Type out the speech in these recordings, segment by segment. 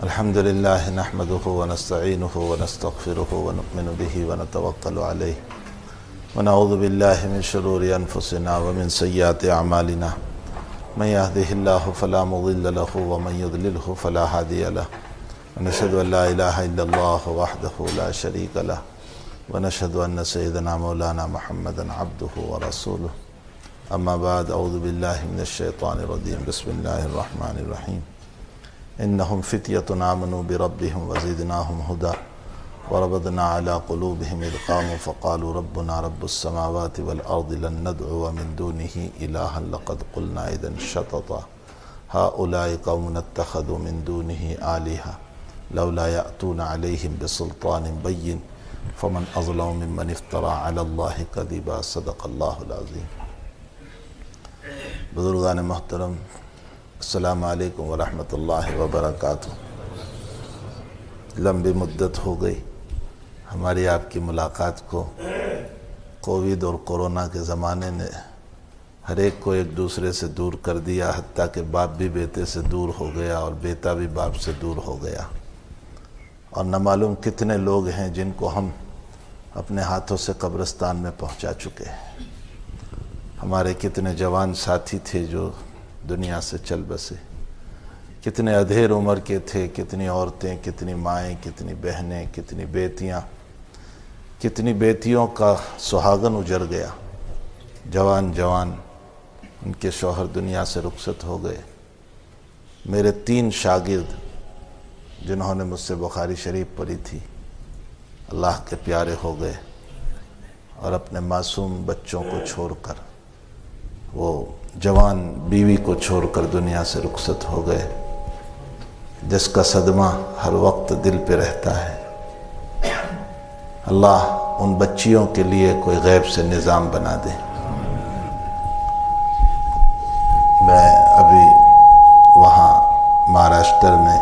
الحمد لله نحمده ونستعينه ونستغفره ونؤمن به ونتوكل عليه ونعوذ بالله من شرور أنفسنا ومن سيئات أعمالنا من يهده الله فلا مضل له ومن يضلله فلا هادي له ونشهد أن لا إله إلا الله وحده لا شريك له ونشهد أن سيدنا مولانا محمدا عبده ورسوله أما بعد أعوذ بالله من الشيطان الرجيم بسم الله الرحمن الرحيم إنهم فتية آمنوا بربهم وزدناهم هدى وربطنا على قلوبهم إذ قاموا فقالوا ربنا رب السماوات والأرض لن ندعو من دونه إلها لقد قلنا إذا شططا هؤلاء قوم اتخذوا من دونه آلهة لولا يأتون عليهم بسلطان بين فمن أظلم ممن افترى على الله كذبا صدق الله العظيم. بزرگان محترم، السلام علیکم ورحمۃ اللہ وبرکاتہ. لمبی مدت ہو گئی ہماری آپ کی ملاقات کو. کووڈ اور کورونا کے زمانے نے ہر ایک کو ایک دوسرے سے دور کر دیا، حتیٰ کہ باپ بھی بیٹے سے دور ہو گیا اور بیٹا بھی باپ سے دور ہو گیا. اور نہ معلوم کتنے لوگ ہیں جن کو ہم اپنے ہاتھوں سے قبرستان میں پہنچا چکے ہیں. ہمارے کتنے جوان ساتھی تھے جو دنیا سے چل بسے، کتنے ادھیر عمر کے تھے، کتنی عورتیں، کتنی مائیں، کتنی بہنیں، کتنی بیٹیاں، کتنی بیٹیوں کا سہاگن اجڑ گیا. جوان ان کے شوہر دنیا سے رخصت ہو گئے. میرے 3 شاگرد جنہوں نے مجھ سے بخاری شریف پڑھی تھی اللہ کے پیارے ہو گئے اور اپنے معصوم بچوں کو چھوڑ کر، وہ جوان بیوی کو چھوڑ کر دنیا سے رخصت ہو گئے، جس کا صدمہ ہر وقت دل پہ رہتا ہے. اللہ ان بچیوں کے لیے کوئی غیب سے نظام بنا دے. میں ابھی وہاں مہاراشٹر میں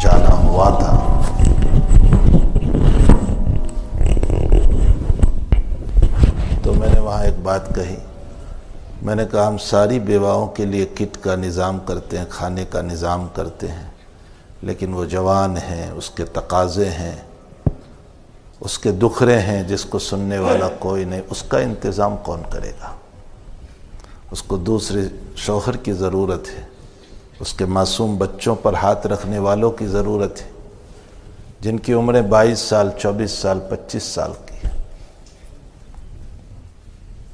جانا ہوا تھا. تو میں نے وہاں ایک بات کہی. میں نے کہا ہم ساری بیواؤں کے لیے کٹ کا نظام کرتے ہیں، کھانے کا نظام کرتے ہیں، لیکن وہ جوان ہیں، اس کے تقاضے ہیں، اس کے دکھرے ہیں جس کو سننے والا کوئی نہیں. اس کا انتظام کون کرے گا؟ اس کو دوسرے شوہر کی ضرورت ہے، اس کے معصوم بچوں پر ہاتھ رکھنے والوں کی ضرورت ہے جن کی عمریں 22 سال، 24 سال، 25 سال کی.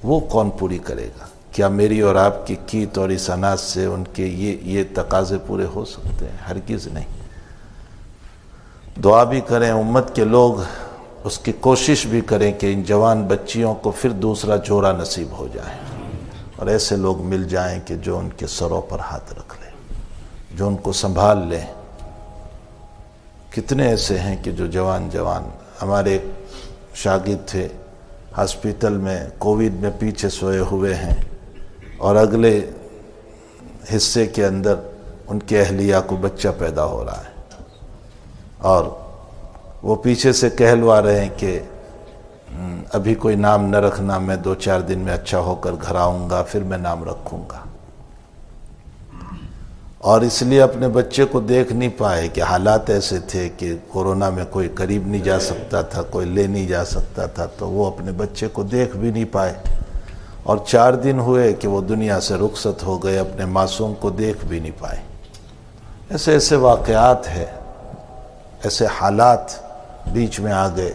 وہ کون پوری کرے گا؟ کیا میری اور آپ کی کیت اور اس اناج سے ان کے یہ تقاضے پورے ہو سکتے ہیں؟ ہرگز نہیں. دعا بھی کریں امت کے لوگ، اس کی کوشش بھی کریں کہ ان جوان بچیوں کو پھر دوسرا جوڑا نصیب ہو جائے اور ایسے لوگ مل جائیں کہ جو ان کے سروں پر ہاتھ رکھ لیں، جو ان کو سنبھال لیں. کتنے ایسے ہیں کہ جو جوان ہمارے ایک شاگرد تھے ہاسپٹل میں کووڈ میں پیچھے سوئے ہوئے ہیں اور اگلے حصے کے اندر ان کے اہلیہ کو بچہ پیدا ہو رہا ہے اور وہ پیچھے سے کہلوا رہے ہیں کہ ابھی کوئی نام نہ رکھنا، میں 2-4 دن میں اچھا ہو کر گھر آؤں گا پھر میں نام رکھوں گا. اور اس لیے اپنے بچے کو دیکھ نہیں پائے کہ حالات ایسے تھے کہ کورونا میں کوئی قریب نہیں جا سکتا تھا، کوئی لے نہیں جا سکتا تھا، تو وہ اپنے بچے کو دیکھ بھی نہیں پائے. اور 4 دن ہوئے کہ وہ دنیا سے رخصت ہو گئے، اپنے معصوم کو دیکھ بھی نہیں پائے. ایسے واقعات ہیں، ایسے حالات بیچ میں آ گئے.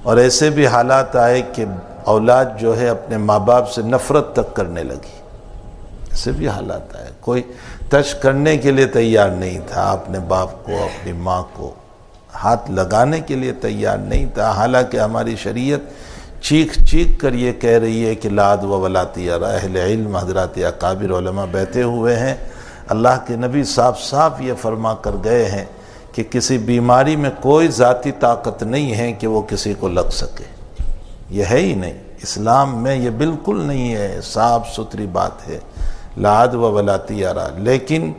اور ایسے بھی حالات آئے کہ اولاد جو ہے اپنے ماں باپ سے نفرت تک کرنے لگی. ایسے بھی حالات آئے. کوئی ٹچ کرنے کے لیے تیار نہیں تھا، اپنے باپ کو، اپنی ماں کو ہاتھ لگانے کے لیے تیار نہیں تھا. حالانکہ ہماری شریعت چیخ کر یہ کہہ رہی ہے کہ لاد و ولاتی ارا اہل علم، حضرات اکابر علماء بیٹھے ہوئے ہیں. اللہ کے نبی صاف یہ فرما کر گئے ہیں کہ کسی بیماری میں کوئی ذاتی طاقت نہیں ہے کہ وہ کسی کو لگ سکے. یہ ہے ہی نہیں، اسلام میں یہ بالکل نہیں ہے. صاف ستھری بات ہے، لاد و ولاتی ارا. لیکن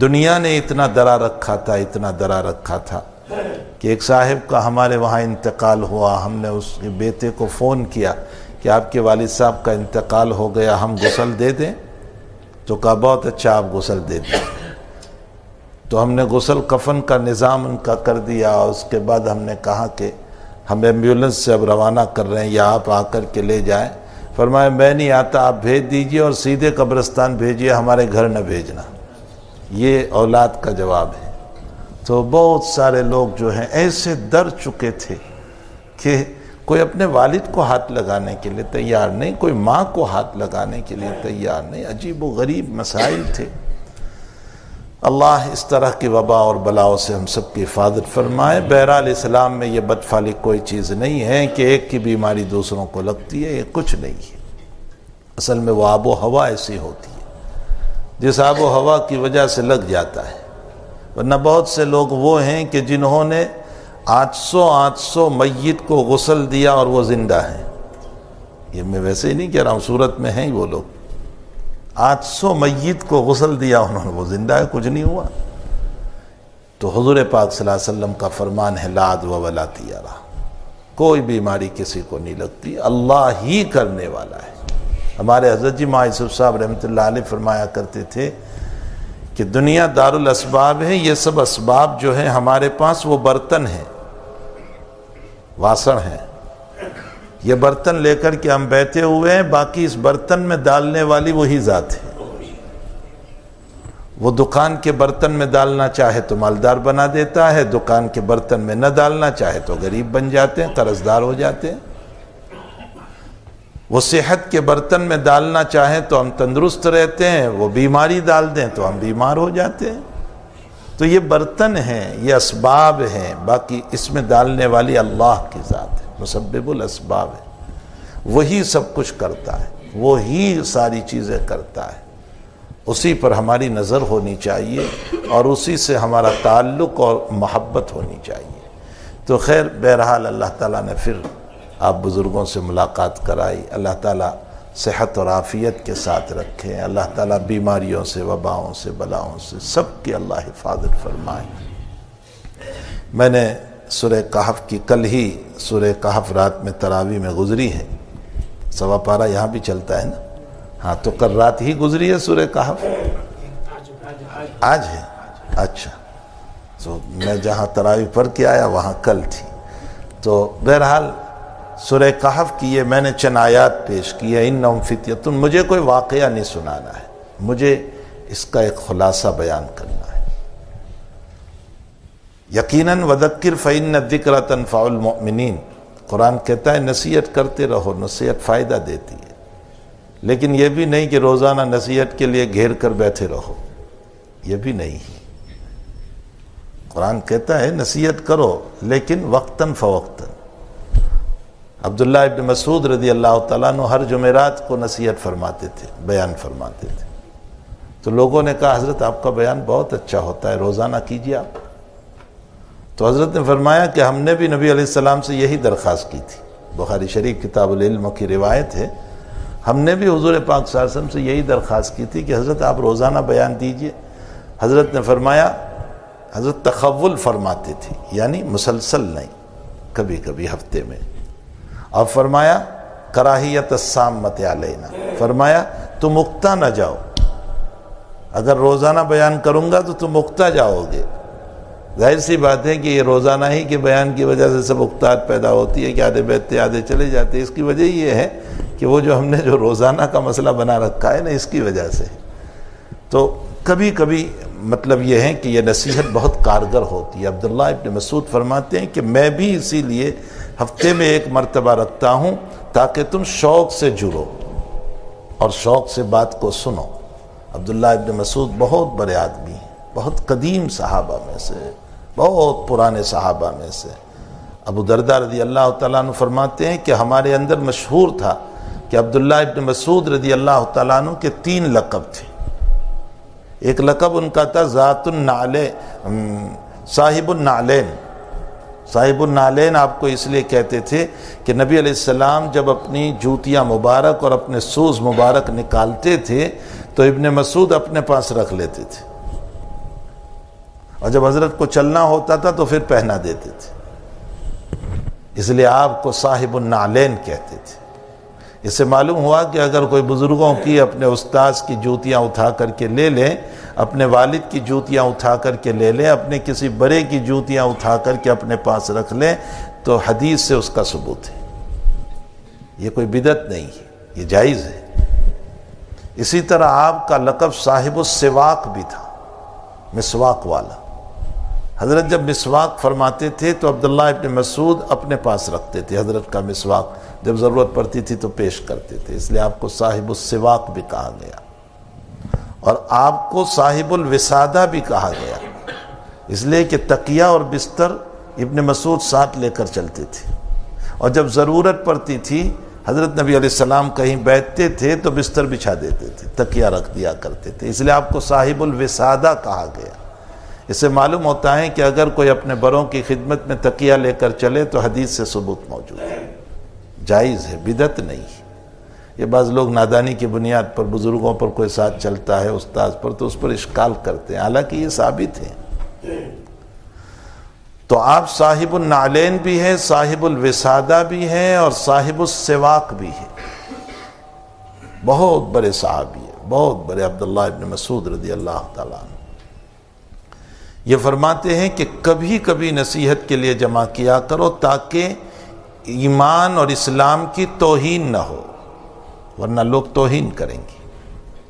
دنیا نے اتنا ڈرا رکھا تھا کہ ایک صاحب کا ہمارے وہاں انتقال ہوا. ہم نے اس کے بیٹے کو فون کیا کہ آپ کے والد صاحب کا انتقال ہو گیا، ہم غسل دے دیں؟ تو کہا بہت اچھا، آپ غسل دے دیں. تو ہم نے غسل کفن کا نظام ان کا کر دیا، اور اس کے بعد ہم نے کہا کہ ہم ایمبولینس سے اب روانہ کر رہے ہیں یا آپ آ کر کے لے جائیں۔ فرمایا میں نہیں آتا، آپ بھیج دیجئے اور سیدھے قبرستان بھیجئے، ہمارے گھر نہ بھیجنا۔ یہ اولاد کا جواب ہے۔ تو بہت سارے لوگ جو ہیں ایسے ڈر چکے تھے کہ کوئی اپنے والد کو ہاتھ لگانے کے لیے تیار نہیں، کوئی ماں کو ہاتھ لگانے کے لیے تیار نہیں۔ عجیب و غریب مسائل تھے۔ اللہ اس طرح کی وبا اور بلاؤں سے ہم سب کی حفاظت فرمائے۔ بہرحال اسلام میں یہ بدفعلی کوئی چیز نہیں ہے کہ ایک کی بیماری دوسروں کو لگتی ہے، یہ کچھ نہیں ہے۔ اصل میں وہ آب و ہوا ایسی ہوتی ہے جس آب و ہوا کی وجہ سے لگ جاتا ہے، ورنہ بہت سے لوگ وہ ہیں کہ جنہوں نے 800 میت کو غسل دیا اور وہ زندہ ہیں۔ یہ میں ویسے ہی نہیں کہہ رہا ہوں، صورت میں ہیں وہ لوگ۔ 800 میت کو غسل دیا انہوں نے، وہ زندہ ہے، کچھ نہیں ہوا۔ تو حضور پاک صلی اللہ علیہ وسلم کا فرمان ہے لا عدوى ولا طیرہ، کوئی بیماری کسی کو نہیں لگتی، اللہ ہی کرنے والا ہے۔ ہمارے حضرت جی یوسف صاحب رحمۃ اللہ علیہ فرمایا کرتے تھے کہ دنیا دار الاسباب ہے، یہ سب اسباب جو ہیں ہمارے پاس وہ برتن ہیں، واسن ہیں۔ یہ برتن لے کر کے ہم بیٹھے ہوئے ہیں، باقی اس برتن میں ڈالنے والی وہی ذات ہے۔ وہ دکان کے برتن میں ڈالنا چاہے تو مالدار بنا دیتا ہے، دکان کے برتن میں نہ ڈالنا چاہے تو غریب بن جاتے ہیں، قرض دار ہو جاتے ہیں۔ وہ صحت کے برتن میں ڈالنا چاہیں تو ہم تندرست رہتے ہیں، وہ بیماری ڈال دیں تو ہم بیمار ہو جاتے ہیں۔ تو یہ برتن ہیں، یہ اسباب ہیں، باقی اس میں ڈالنے والی اللہ کی ذات ہے، مسبب الاسباب ہے۔ وہی سب کچھ کرتا ہے، وہی ساری چیزیں کرتا ہے، اسی پر ہماری نظر ہونی چاہیے اور اسی سے ہمارا تعلق اور محبت ہونی چاہیے۔ تو خیر بہرحال اللہ تعالیٰ نے پھر آپ بزرگوں سے ملاقات کرائی۔ اللہ تعالیٰ صحت اور عافیت کے ساتھ رکھے، اللہ تعالیٰ بیماریوں سے، وباؤں سے، بلاؤں سے سب کی اللہ حفاظت فرمائے۔ میں نے سورہ کہف کی کل ہی سورہ کہف رات میں تراویح میں گزری ہے، سوا پارہ یہاں بھی چلتا ہے نا، ہاں تو کل رات ہی گزری ہے سورہ کہف، آج ہے، اچھا تو میں جہاں تراویح پڑھ کے آیا وہاں کل تھی۔ تو بہرحال سورہ کہف کی یہ میں نے چند آیات پیش کی ہے، انہم فتیۃ، مجھے کوئی واقعہ نہیں سنانا ہے، مجھے اس کا ایک خلاصہ بیان کرنا ہے۔ یقیناً وذکر فإن الذکر تنفع المؤمنین، قرآن کہتا ہے نصیحت کرتے رہو، نصیحت فائدہ دیتی ہے، لیکن یہ بھی نہیں کہ روزانہ نصیحت کے لیے گھیر کر بیٹھے رہو، یہ بھی نہیں ہے۔ قرآن کہتا ہے نصیحت کرو لیکن وقتاً فوقتاً۔ عبداللہ ابن مسعود رضی اللہ تعالیٰ عنہ ہر جمعرات کو نصیحت فرماتے تھے، بیان فرماتے تھے۔ تو لوگوں نے کہا حضرت آپ کا بیان بہت اچھا ہوتا ہے، روزانہ کیجیے آپ۔ تو حضرت نے فرمایا کہ ہم نے بھی نبی علیہ السلام سے یہی درخواست کی تھی، بخاری شریف کتاب العلم کی روایت ہے، ہم نے بھی حضور پاک صلی اللہ علیہ وسلم سے یہی درخواست کی تھی کہ حضرت آپ روزانہ بیان دیجئے۔ حضرت نے فرمایا، حضرت تخول فرماتے تھے، یعنی مسلسل نہیں، کبھی کبھی ہفتے میں، اور فرمایا کراہیت السامۃ علینا، فرمایا تم اکتا نہ جاؤ، اگر روزانہ بیان کروں گا تو تم اکتا جاؤ گے۔ ظاہر سی بات ہے کہ یہ روزانہ ہی کے بیان کی وجہ سے سب اکتاہٹ پیدا ہوتی ہے کہ آدھے بیٹھتے آدھے چلے جاتے، اس کی وجہ یہ ہے کہ وہ جو ہم نے جو روزانہ کا مسئلہ بنا رکھا ہے نا، اس کی وجہ سے۔ تو کبھی کبھی مطلب یہ ہے کہ یہ نصیحت بہت کارگر ہوتی ہے۔ عبداللہ ابن مسعود فرماتے ہیں کہ میں بھی اسی لیے ہفتے میں ایک مرتبہ رکھتا ہوں تاکہ تم شوق سے جڑو اور شوق سے بات کو سنو۔ عبداللہ ابن مسعود بہت بڑے آدمی ہیں، بہت قدیم صحابہ میں سے، بہت پرانے صحابہ میں سے۔ ابو درداء رضی اللہ تعالیٰ عنہ فرماتے ہیں کہ ہمارے اندر مشہور تھا کہ عبداللہ ابن مسعود رضی اللہ تعالیٰ عنہ کے 3 لقب تھے۔ ایک لقب ان کا تھا ذات النعلین، صاحب النعلین۔ صاحب النعلین آپ کو اس لیے کہتے تھے کہ نبی علیہ السلام جب اپنی جوتیاں مبارک اور اپنے شوز مبارک نکالتے تھے تو ابن مسعود اپنے پاس رکھ لیتے تھے، اور جب حضرت کو چلنا ہوتا تھا تو پھر پہنا دیتے تھے، اس لیے آپ کو صاحب النعلین کہتے تھے۔ اس سے معلوم ہوا کہ اگر کوئی بزرگوں کی اپنے استاذ کی جوتیاں اٹھا کر کے لے لیں اپنے والد کی جوتیاں اٹھا کر کے لے لیں، اپنے کسی بڑے کی جوتیاں اٹھا کر کے اپنے پاس رکھ لیں، تو حدیث سے اس کا ثبوت ہے۔ یہ کوئی بدعت نہیں ہے، یہ جائز ہے۔ اسی طرح آپ کا لقب صاحب السواک بھی تھا، مسواک والا۔ حضرت جب مسواک فرماتے تھے تو عبداللہ ابن مسعود اپنے پاس رکھتے تھے حضرت کا مسواک، جب ضرورت پڑتی تھی تو پیش کرتے تھے، اس لیے آپ کو صاحب السواک بھی کہا گیا، اور آپ کو صاحب الوسادہ بھی کہا گیا، اس لیے کہ تکیہ اور بستر ابن مسعود ساتھ لے کر چلتے تھے، اور جب ضرورت پڑتی تھی حضرت نبی علیہ السلام کہیں بیٹھتے تھے تو بستر بچھا دیتے تھے، تکیہ رکھ دیا کرتے تھے، اس لیے آپ کو صاحب الوسادہ کہا گیا۔ اس سے معلوم ہوتا ہے کہ اگر کوئی اپنے بڑوں کی خدمت میں تکیہ لے کر چلے تو حدیث سے ثبوت موجود ہے، جائز ہے، بدعت نہیں ہے۔ یہ بعض لوگ نادانی کی بنیاد پر بزرگوں پر کوئی ساتھ چلتا ہے، استاذ پر، تو اس پر اشکال کرتے ہیں، حالانکہ یہ ثابت ہے۔ تو آپ صاحب النعلین بھی ہیں، صاحب الوسادہ بھی ہیں، اور صاحب السواک بھی ہیں۔ بہت بڑے صحابی ہیں، بہت بڑے، عبداللہ ابن مسعود رضی اللہ تعالیٰ عنہ۔ یہ فرماتے ہیں کہ کبھی کبھی نصیحت کے لیے جمع کیا کرو تاکہ ایمان اور اسلام کی توہین نہ ہو، ورنہ لوگ توہین کریں گے۔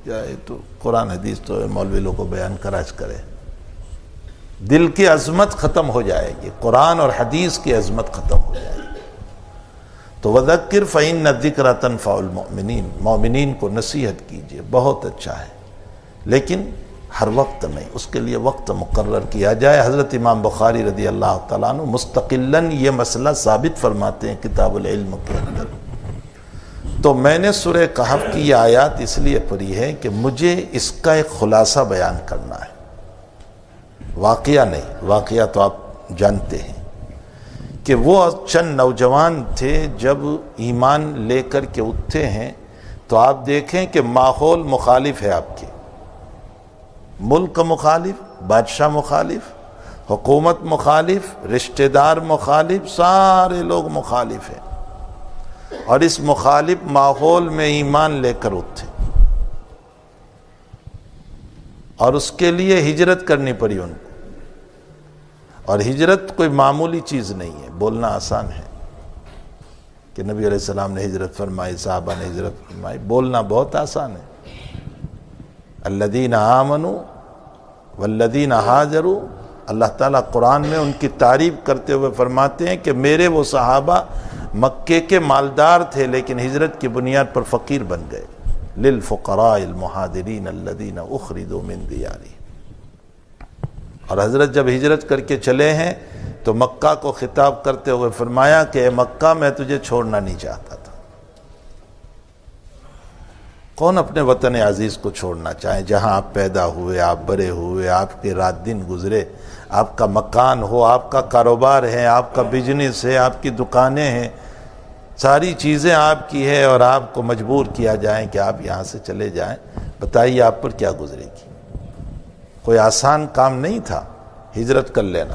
کیا یہ تو قرآن حدیث تو مولوی لوگوں کو بیان کراج کرے، دل کی عظمت ختم ہو جائے گی، قرآن اور حدیث کی عظمت ختم ہو جائے گی۔ تو وذکر فإن الذکر تنفع المؤمنین، مومنین کو نصیحت کیجئے، بہت اچھا ہے، لیکن ہر وقت نہیں، اس کے لیے وقت مقرر کیا جائے۔ حضرت امام بخاری رضی اللہ تعالیٰ عنہ مستقلاً یہ مسئلہ ثابت فرماتے ہیں کتاب العلم کے اندر۔ تو میں نے سورہ کہف کی یہ آیات اس لیے پڑھی ہے کہ مجھے اس کا ایک خلاصہ بیان کرنا ہے، واقعہ نہیں، واقعہ تو آپ جانتے ہیں کہ وہ چند نوجوان تھے، جب ایمان لے کر کے اٹھتے ہیں تو آپ دیکھیں کہ ماحول مخالف ہے، آپ کے ملک مخالف، بادشاہ مخالف، حکومت مخالف، رشتہ دار مخالف، سارے لوگ مخالف ہیں، اور اس مخالف ماحول میں ایمان لے کر اٹھے، اور اس کے لیے ہجرت کرنی پڑی ان کو۔ اور ہجرت کوئی معمولی چیز نہیں ہے، بولنا آسان ہے کہ نبی علیہ السلام نے ہجرت فرمائی، صحابہ نے ہجرت فرمائی، بولنا بہت آسان ہے۔ الذین آمنوا والذین ہاجروا، اللہ تعالیٰ قرآن میں ان کی تعریف کرتے ہوئے فرماتے ہیں کہ میرے وہ صحابہ مکے کے مالدار تھے لیکن ہجرت کی بنیاد پر فقیر بن گئے۔ للفقراء المہاجرین الذین اخرجوا من دیارہم۔ اور حضرت جب ہجرت کر کے چلے ہیں تو مکہ کو خطاب کرتے ہوئے فرمایا کہ اے مکہ، میں تجھے چھوڑنا نہیں چاہتا تھا۔ کون اپنے وطن عزیز کو چھوڑنا چاہے، جہاں آپ پیدا ہوئے، آپ بڑے ہوئے، آپ کے رات دن گزرے، آپ کا مکان ہو، آپ کا کاروبار ہے، آپ کا بزنس ہے، آپ کی دکانیں ہیں، ساری چیزیں آپ کی ہے، اور آپ کو مجبور کیا جائے کہ آپ یہاں سے چلے جائیں، بتائیے آپ پر کیا گزرے گی؟ کوئی آسان کام نہیں تھا ہجرت کر لینا۔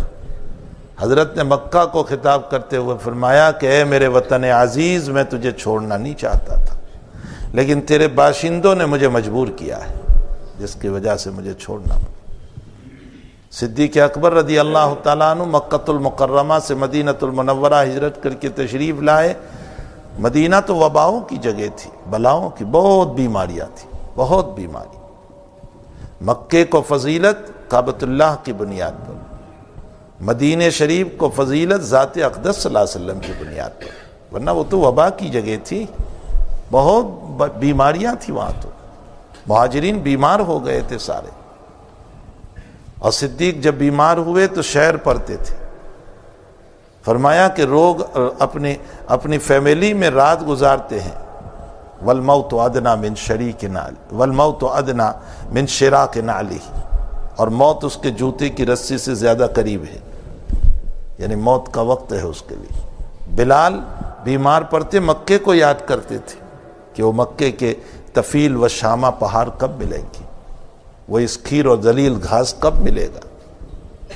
حضرت نے مکہ کو خطاب کرتے ہوئے فرمایا کہ اے میرے وطن عزیز، میں تجھے چھوڑنا نہیں چاہتا تھا، لیکن تیرے باشندوں نے مجھے مجبور کیا ہے، جس کی وجہ سے مجھے چھوڑنا پڑا۔ صدیق اکبر رضی اللہ تعالیٰ عنہ مکۃ المکرمہ سے مدینہ المنورہ ہجرت کر کے تشریف لائے۔ مدینہ تو وباؤں کی جگہ تھی، بلاؤں کی، بہت بیماریاں تھیں، بہت بیماری۔ مکے کو فضیلت کعبۃ اللہ کی بنیاد پر، مدینہ شریف کو فضیلت ذات اقدس صلی اللہ علیہ وسلم کی بنیاد پر، ورنہ وہ تو وبا کی جگہ تھی، بہت بیماریاں تھیں وہاں، تو مہاجرین بیمار ہو گئے تھے سارے، اور صدیق جب بیمار ہوئے تو شعر پڑھتے تھے، فرمایا کہ لوگ اپنی فیملی میں رات گزارتے ہیں، والموت ادنیٰ من شریک نعل والموت ادنیٰ من شراک نعلہ، اور موت اس کے جوتے کی رسی سے زیادہ قریب ہے، یعنی موت کا وقت ہے اس کے لیے۔ بلال بیمار پڑتے مکے کو یاد کرتے تھے کہ وہ مکے کے طفیل و شامہ پہاڑ کب ملیں گی، وہ اس کھیر اور ذلیل گھاس کب ملے گا۔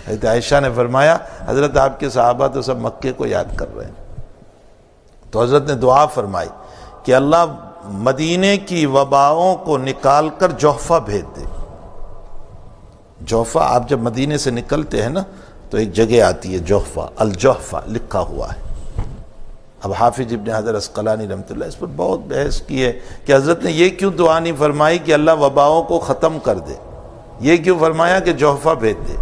حضرت عائشہ نے فرمایا حضرت آپ کے صحابہ تو سب مکے کو یاد کر رہے ہیں، تو حضرت نے دعا فرمائی کہ اللہ مدینے کی وباؤں کو نکال کر جوحفہ بھیج دے، جوفہ آپ جب مدینے سے نکلتے ہیں نا تو ایک جگہ آتی ہے جوفہ، الجوفہ لکھا ہوا ہے۔ اب حافظ ابن حجر عسقلانی رحمۃ اللہ اس پر بہت بحث کی ہے کہ حضرت نے یہ کیوں دعا نہیں فرمائی کہ اللہ وباؤں کو ختم کر دے، یہ کیوں فرمایا کہ جوفہ بھیج دے،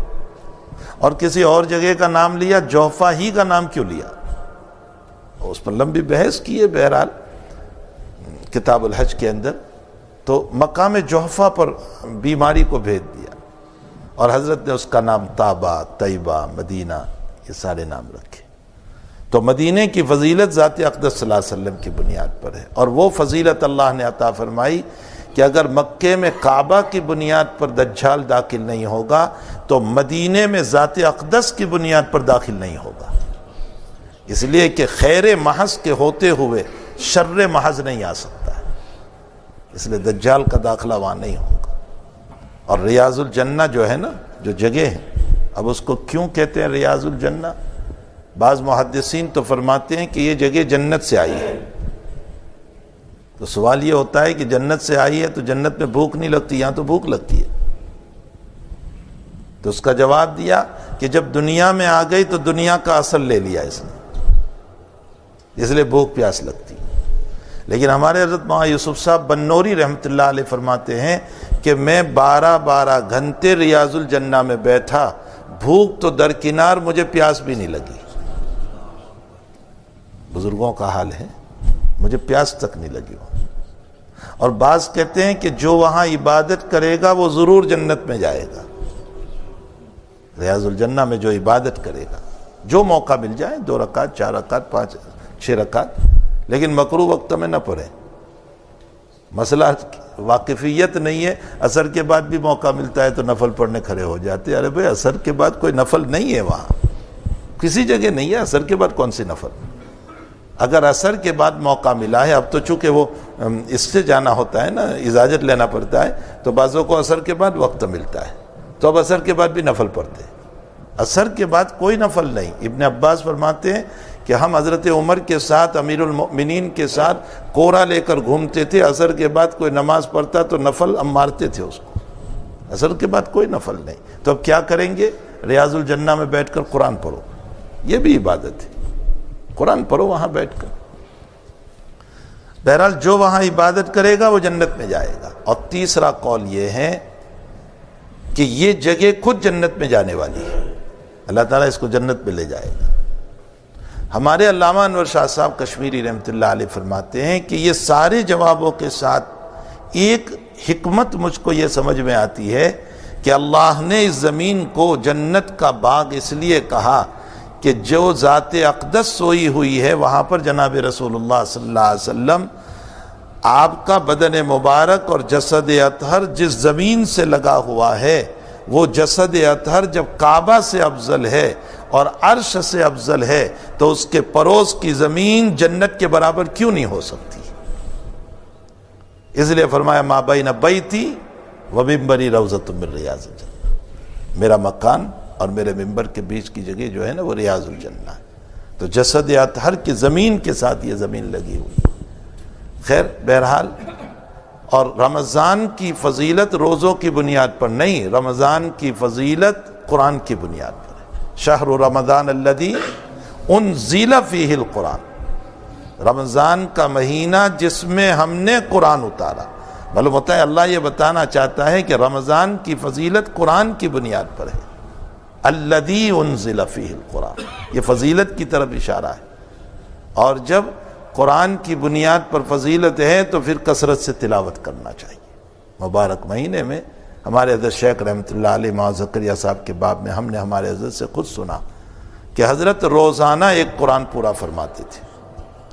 اور کسی اور جگہ کا نام لیا، جوفہ ہی کا نام کیوں لیا؟ اس پر لمبی بحث کی ہے بہرحال کتاب الحج کے اندر۔ تو مقام جوفہ پر بیماری کو بھیج دیا، اور حضرت نے اس کا نام طابہ، طیبہ، مدینہ، یہ سارے نام رکھے۔ تو مدینے کی فضیلت ذات اقدس صلی اللہ علیہ وسلم کی بنیاد پر ہے، اور وہ فضیلت اللہ نے عطا فرمائی کہ اگر مکے میں کعبہ کی بنیاد پر دجال داخل نہیں ہوگا تو مدینے میں ذات اقدس کی بنیاد پر داخل نہیں ہوگا، اس لیے کہ خیر محض کے ہوتے ہوئے شر محض نہیں آ سکتا ہے، اس لیے دجال کا داخلہ وہاں نہیں ہوگا۔ اور ریاض الجنہ جو ہے نا، جو جگہ ہے، اب اس کو کیوں کہتے ہیں ریاض الجنہ؟ بعض محدثین تو فرماتے ہیں کہ یہ جگہ جنت سے آئی ہے۔ تو سوال یہ ہوتا ہے کہ جنت سے آئی ہے تو جنت میں بھوک نہیں لگتی، یہاں تو بھوک لگتی ہے۔ تو اس کا جواب دیا کہ جب دنیا میں آ گئی تو دنیا کا اصل لے لیا اس نے، اس لیے بھوک پیاس لگتی۔ لیکن ہمارے حضرت مولانا یوسف صاحب بنوری رحمۃ اللہ علیہ فرماتے ہیں کہ میں 12 گھنٹے ریاض الجنہ میں بیٹھا، بھوک تو درکنار، مجھے پیاس بھی نہیں لگی۔ بزرگوں کا حال ہے، مجھے پیاس تک نہیں لگی۔ اور بعض کہتے ہیں کہ جو وہاں عبادت کرے گا وہ ضرور جنت میں جائے گا۔ ریاض الجنہ میں جو عبادت کرے گا، جو موقع مل جائے، 2 رکعت، 4 رکعت، 5، 6 رکعت، لیکن مکروہ وقت میں نہ پڑھیں۔ مسئلہ واقفیت نہیں ہے، عصر کے بعد بھی موقع ملتا ہے تو نفل پڑھنے کھڑے ہو جاتے ہیں۔ ارے بھائی عصر کے بعد کوئی نفل نہیں ہے، وہاں کسی جگہ نہیں ہے عصر کے بعد کون سی نفل۔ اگر عصر کے بعد موقع ملا ہے، اب تو چونکہ وہ اس سے جانا ہوتا ہے نا، اجازت لینا پڑتا ہے، تو بعضوں کو عصر کے بعد وقت ملتا ہے تو اب عصر کے بعد بھی نفل پڑھتے ہیں۔ عصر کے بعد کوئی نفل نہیں۔ ابن عباس فرماتے ہیں کہ ہم حضرت عمر کے ساتھ، امیر المؤمنین کے ساتھ کورا لے کر گھومتے تھے، عصر کے بعد کوئی نماز پڑھتا تو نفل ہم مارتے تھے اس کو، عصر کے بعد کوئی نفل نہیں۔ تو اب کیا کریں گے؟ ریاض الجنہ میں بیٹھ کر قرآن پڑھو، یہ بھی عبادت ہے، قرآن پڑھو وہاں بیٹھ کر۔ بہرحال جو وہاں عبادت کرے گا وہ جنت میں جائے گا۔ اور تیسرا قول یہ ہے کہ یہ جگہ خود جنت میں جانے والی ہے، اللہ تعالیٰ اس کو جنت میں لے جائے گا۔ ہمارے علامہ انور شاہ صاحب کشمیری رحمۃ اللہ علیہ فرماتے ہیں کہ یہ سارے جوابوں کے ساتھ ایک حکمت مجھ کو یہ سمجھ میں آتی ہے کہ اللہ نے اس زمین کو جنت کا باغ اس لیے کہا کہ جو ذات اقدس سوئی ہوئی ہے وہاں پر جناب رسول اللہ صلی اللہ علیہ وسلم، آپ کا بدن مبارک اور جسد اطہر جس زمین سے لگا ہوا ہے، وہ جسد اطہر جب کعبہ سے افضل ہے اور عرش سے افضل ہے تو اس کے پڑوس کی زمین جنت کے برابر کیوں نہیں ہو سکتی؟ اس لیے فرمایا ما بین بیتی و منبری روضۃ من ریاض الجنہ، میرا مکان اور میرے ممبر کے بیچ کی جگہ جو ہے نا وہ ریاض الجنہ ہے۔ تو جسد اطہر کی زمین کے ساتھ یہ زمین لگی ہوئی۔ خیر بہرحال، اور رمضان کی فضیلت روزوں کی بنیاد پر نہیں، رمضان کی فضیلت قرآن کی بنیاد پر ہے۔ شہر رمضان الذی انزل فیہ القرآن، رمضان کا مہینہ جس میں ہم نے قرآن اتارا۔ معلوم ہوتا ہے اللہ یہ بتانا چاہتا ہے کہ رمضان کی فضیلت قرآن کی بنیاد پر ہے۔ الذی انزل فیہ القرآن، یہ فضیلت کی طرف اشارہ ہے۔ اور جب قرآن کی بنیاد پر فضیلت ہے تو پھر کثرت سے تلاوت کرنا چاہیے۔ مبارک مہینے میں ہمارے حضرت شیخ رحمۃ اللہ علیہ مولانا زکریا صاحب کے باب میں ہم نے ہمارے حضرت سے خود سنا کہ حضرت روزانہ ایک قرآن پورا فرماتے تھے۔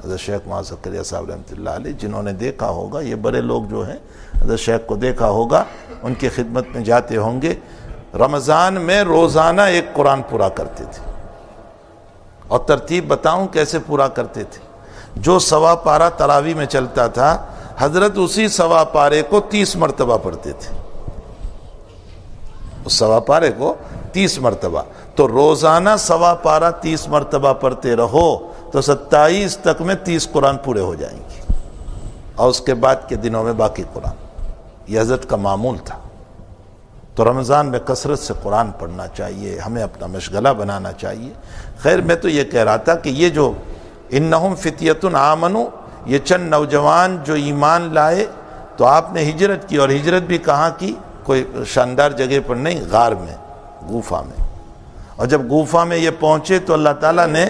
حضرت شیخ مولانا زکریا صاحب رحمۃ اللہ علیہ، جنہوں نے دیکھا ہوگا، یہ بڑے لوگ جو ہیں حضرت شیخ کو دیکھا ہوگا، ان کی خدمت میں جاتے ہوں گے، رمضان میں روزانہ ایک قرآن پورا کرتے تھے۔ اور ترتیب بتاؤں کیسے پورا کرتے تھے؟ جو 1.25 پارہ تراویح میں چلتا تھا، حضرت اسی 1.25 پارے کو 30 مرتبہ پڑھتے تھے، اس 1.25 پارے کو 30 مرتبہ۔ تو روزانہ 1.25 پارہ 30 مرتبہ پڑھتے رہو تو 27 تک میں 30 قرآن پورے ہو جائیں گے، اور اس کے بعد کے دنوں میں باقی قرآن۔ یہ حضرت کا معمول تھا۔ تو رمضان میں کثرت سے قرآن پڑھنا چاہیے، ہمیں اپنا مشغلہ بنانا چاہیے۔ خیر میں تو یہ کہہ رہا تھا کہ یہ جو انہم فتیۃ آمنوا، یہ چند نوجوان جو ایمان لائے، تو آپ نے ہجرت کی، اور ہجرت بھی کہاں کی؟ کوئی شاندار جگہ پر نہیں، غار میں، گوفا میں۔ اور جب گوفا میں یہ پہنچے تو اللہ تعالیٰ نے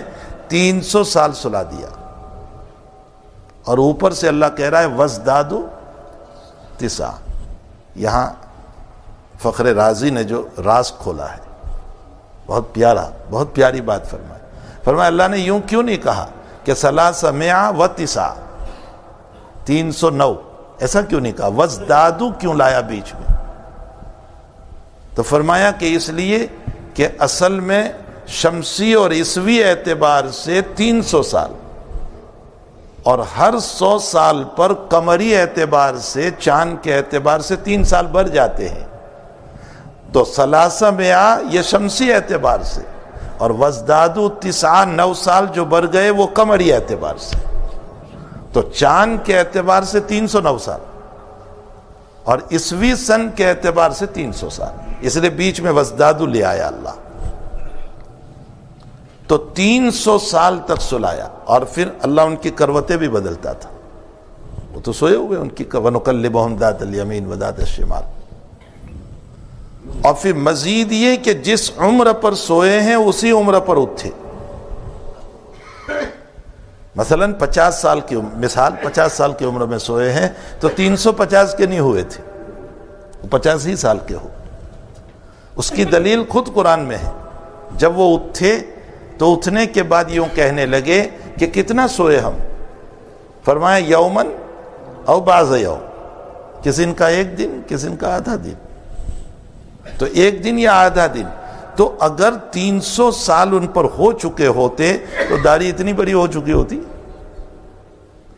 300 سال سلا دیا، اور اوپر سے اللہ کہہ رہا ہے وَازْدَادُوا 9۔ یہاں فخر رازی نے جو راز کھولا ہے، بہت پیارا، بہت پیاری بات فرمایا اللہ نے یوں کیوں نہیں کہا کہ 309، 309 ایسا کیوں نہیں کہا؟ وَازْدَادُوا کیوں لایا بیچ میں؟ تو فرمایا کہ اس لیے کہ اصل میں شمسی اور عیسوی اعتبار سے 300 سال، اور ہر 100 سال پر قمری اعتبار سے، چاند کے اعتبار سے 3 سال بڑھ جاتے ہیں۔ تو 300 یہ شمسی اعتبار سے، اور وَازْدَادُوا 9 سال جو بڑھ گئے وہ قمری اعتبار سے، تو چاند کے اعتبار سے 309 سال، اور عیسوی سن کے اعتبار سے 300 سال، اس لیے بیچ میں وَازْدَادُوا لے آیا اللہ۔ تو 300 سال تک سلایا، اور پھر اللہ ان کی کروٹیں بھی بدلتا تھا، وہ تو سوئے ہوئے، ان کی وَنُقَلِّبُهُمْ ذَاتَ الْيَمِينِ وَذَاتَ الشِّمَالِ۔ اور پھر مزید یہ کہ جس عمر پر سوئے ہیں اسی عمر پر اٹھے۔ مثلا 50 سال کی عمر، مثال 50 سال کی عمر میں سوئے ہیں تو 350 کے نہیں ہوئے تھے، 50 ہی سال کے ہو۔ اس کی دلیل خود قرآن میں ہے۔ جب وہ اٹھے تو اٹھنے کے بعد یوں کہنے لگے کہ کتنا سوئے ہم؟ فرمایا یومن او بعض یوم، کسی ان کا 1 دن، کسی ان کا آدھا دن، تو 1 دن یا آدھا دن۔ تو اگر 300 سال ان پر ہو چکے ہوتے تو داڑھی اتنی بڑی ہو چکی ہوتی،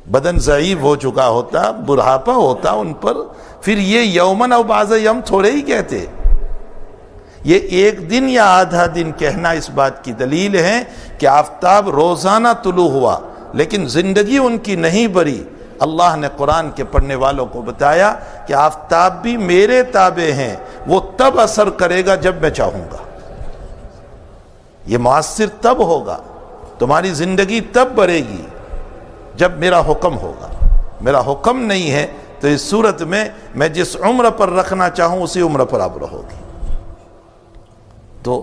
بدن ضعیف ہو چکا ہوتا، بڑھاپا ہوتا ان پر، پھر یہ یومن او بعض یوم تھوڑے ہی کہتے۔ یہ 1 دن یا آدھا دن کہنا اس بات کی دلیل ہے کہ آفتاب روزانہ طلوع ہوا، لیکن زندگی ان کی نہیں بڑھی۔ اللہ نے قرآن کے پڑھنے والوں کو بتایا کہ آفتاب بھی میرے تابع ہیں، وہ تب اثر کرے گا جب میں چاہوں گا، یہ مؤثر تب ہوگا، تمہاری زندگی تب بڑھے گی جب میرا حکم ہوگا۔ میرا حکم نہیں ہے تو اس صورت میں جس عمر پر رکھنا چاہوں اسی عمر پر آپ رہو گی۔ تو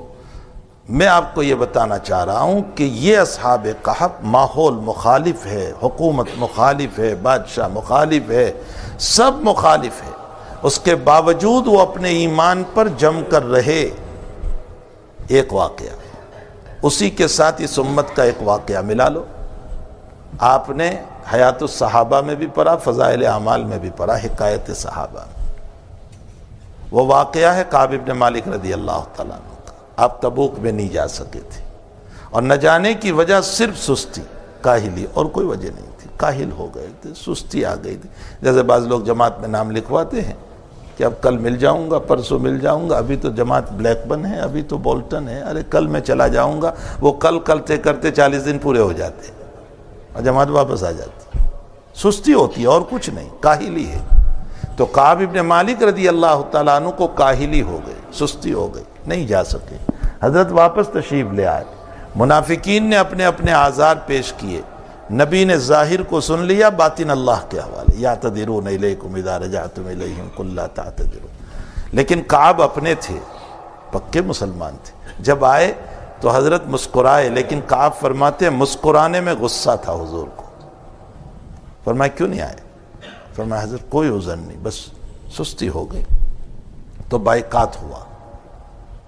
میں آپ کو یہ بتانا چاہ رہا ہوں کہ یہ اصحاب کہف، ماحول مخالف ہے، حکومت مخالف ہے، بادشاہ مخالف ہے، سب مخالف ہے، اس کے باوجود وہ اپنے ایمان پر جم کر رہے۔ ایک واقعہ اسی کے ساتھ اس امت کا ایک واقعہ ملا لو، آپ نے حیات الصحابہ میں بھی پڑھا، فضائل اعمال میں بھی پڑھا، حکایت صحابہ میں۔ وہ واقعہ ہے کعب بن مالک رضی اللہ تعالیٰ عنہ کا۔ آپ تبوک میں نہیں جا سکے تھے، اور نہ جانے کی وجہ صرف سستی، کاہلی، اور کوئی وجہ نہیں تھی، کاہل ہو گئے تھے، سستی آ گئی تھی۔ جیسے بعض لوگ جماعت میں نام لکھواتے ہیں کہ اب کل مل جاؤں گا، پرسوں مل جاؤں گا، ابھی تو جماعت بلیک بن ہے، ابھی تو بولٹن ہے، ارے کل میں چلا جاؤں گا۔ وہ کل کرتے کرتے 40 دن پورے ہو جاتے اور جماعت واپس آ جاتی۔ سستی ہوتی ہے اور کچھ نہیں، کاہلی ہے۔ تو کعب بن مالک رضی اللہ تعالیٰ عنہ کو کاہلی ہو گئی، سستی ہو گئی، نہیں جا سکے۔ حضرت واپس تشریف لے آئے، منافقین نے اپنے اپنے اعذار پیش کیے، نبی نے ظاہر کو سن لیا، باطن اللہ کے حوالے، یعتذرون الیکم اذا رجعتم الیہم قل لا تعتذروا۔ لیکن کعب اپنے تھے، پکے مسلمان تھے، جب آئے تو حضرت مسکرائے، لیکن کعب فرماتے ہیں مسکرانے میں غصہ تھا حضور کو۔ فرمایا کیوں نہیں آئے؟ فرمایا حضرت کوئی عذر نہیں، بس سستی ہو گئی۔ تو بائیکاٹ ہوا۔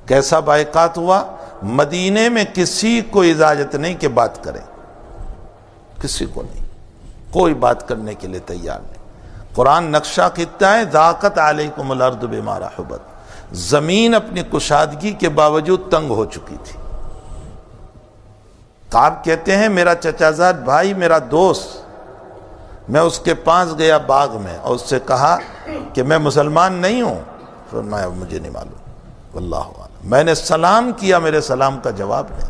کیسا بائیکاٹ ہوا؟ مدینے میں کسی کو اجازت نہیں کہ بات کریں، کسی کو نہیں، کوئی بات کرنے کے لیے تیار نہیں۔ قرآن نقشہ کہتا ہے ضاقت علیکم الارض بما رحبت، زمین اپنی کشادگی کے باوجود تنگ ہو چکی تھی۔ کعب کہتے ہیں میرا چچا زاد بھائی، میرا دوست، میں اس کے پاس گیا باغ میں اور اس سے کہا کہ میں مسلمان نہیں ہوں۔ فرمایا مجھے نہیں معلوم، واللہ اعلم۔ میں نے سلام کیا، میرے سلام کا جواب نہیں۔